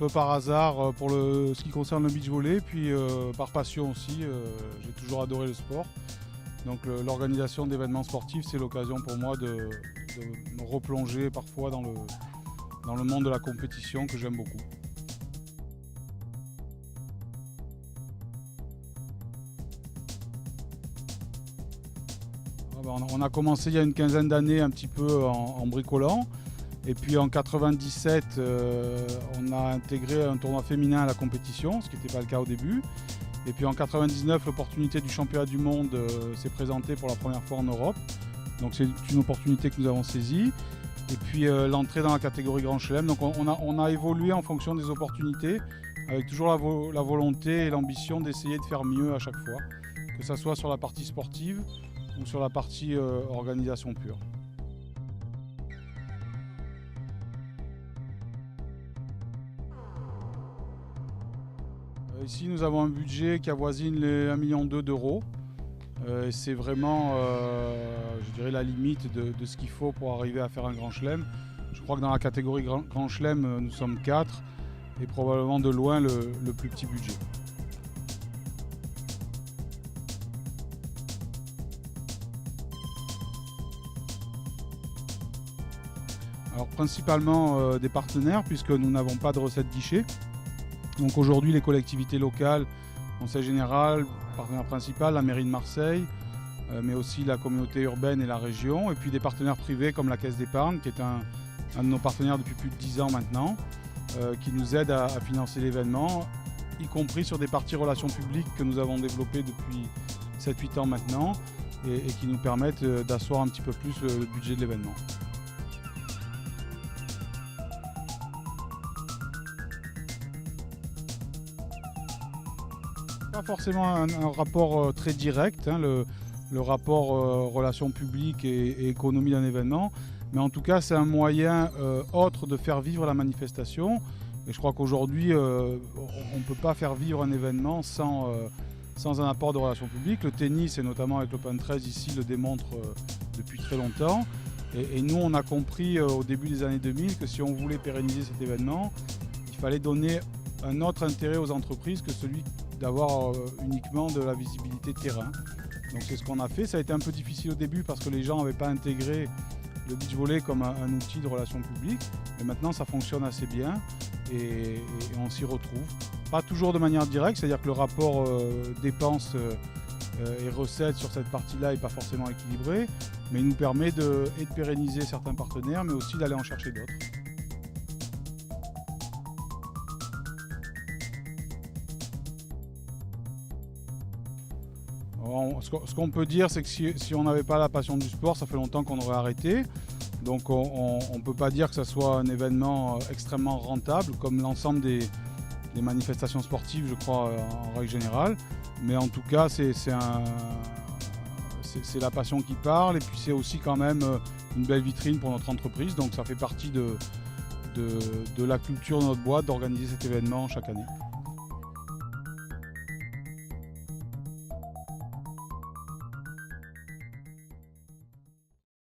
peu par hasard pour ce qui concerne le beach volley, puis par passion aussi. J'ai toujours adoré le sport. Donc l'organisation d'événements sportifs, c'est l'occasion pour moi de me replonger parfois dans le monde de la compétition que j'aime beaucoup. On a commencé il y a une quinzaine d'années un petit peu en bricolant. Et puis en 97, on a intégré un tournoi féminin à la compétition, ce qui n'était pas le cas au début. Et puis en 99, l'opportunité du championnat du monde s'est présentée pour la première fois en Europe. Donc c'est une opportunité que nous avons saisie. Et puis l'entrée dans la catégorie Grand Chelem. Donc on a évolué en fonction des opportunités, avec toujours la volonté et l'ambition d'essayer de faire mieux à chaque fois, que ce soit sur la partie sportive ou sur la partie organisation pure. Ici, nous avons un budget qui avoisine les 1,2 million d'euros. C'est vraiment, je dirais, la limite de ce qu'il faut pour arriver à faire un Grand Chelem. Je crois que dans la catégorie Grand Chelem, nous sommes 4 et probablement de loin le plus petit budget. Alors principalement des partenaires, puisque nous n'avons pas de recette guichet. Donc aujourd'hui, les collectivités locales, Conseil général, partenaire principal, la mairie de Marseille, mais aussi la communauté urbaine et la région, et puis des partenaires privés comme la Caisse d'épargne, qui est un de nos partenaires depuis plus de 10 ans maintenant, qui nous aide à financer l'événement, y compris sur des parties relations publiques que nous avons développées depuis 7-8 ans maintenant, et qui nous permettent d'asseoir un petit peu plus le budget de l'événement. Pas forcément un rapport très direct, hein, le rapport relations publiques et économie d'un événement, mais en tout cas c'est un moyen autre de faire vivre la manifestation. Et je crois qu'aujourd'hui on ne peut pas faire vivre un événement sans un apport de relations publiques. Le tennis, et notamment avec l'Open 13 ici, le démontre depuis très longtemps. Et nous on a compris au début des années 2000 que si on voulait pérenniser cet événement, il fallait donner un autre intérêt aux entreprises que celui d'avoir uniquement de la visibilité de terrain. Donc c'est ce qu'on a fait. Ça a été un peu difficile au début parce que les gens n'avaient pas intégré le beach volley comme un outil de relations publiques. Mais maintenant ça fonctionne assez bien et on s'y retrouve. Pas toujours de manière directe, c'est-à-dire que le rapport dépenses et recettes sur cette partie-là n'est pas forcément équilibré, mais il nous permet de pérenniser certains partenaires, mais aussi d'aller en chercher d'autres. Ce qu'on peut dire, c'est que si on n'avait pas la passion du sport, ça fait longtemps qu'on aurait arrêté. Donc on ne peut pas dire que ce soit un événement extrêmement rentable, comme l'ensemble des manifestations sportives, je crois, en règle générale. Mais en tout cas, c'est la passion qui parle, et puis c'est aussi quand même une belle vitrine pour notre entreprise. Donc ça fait partie de la culture de notre boîte d'organiser cet événement chaque année.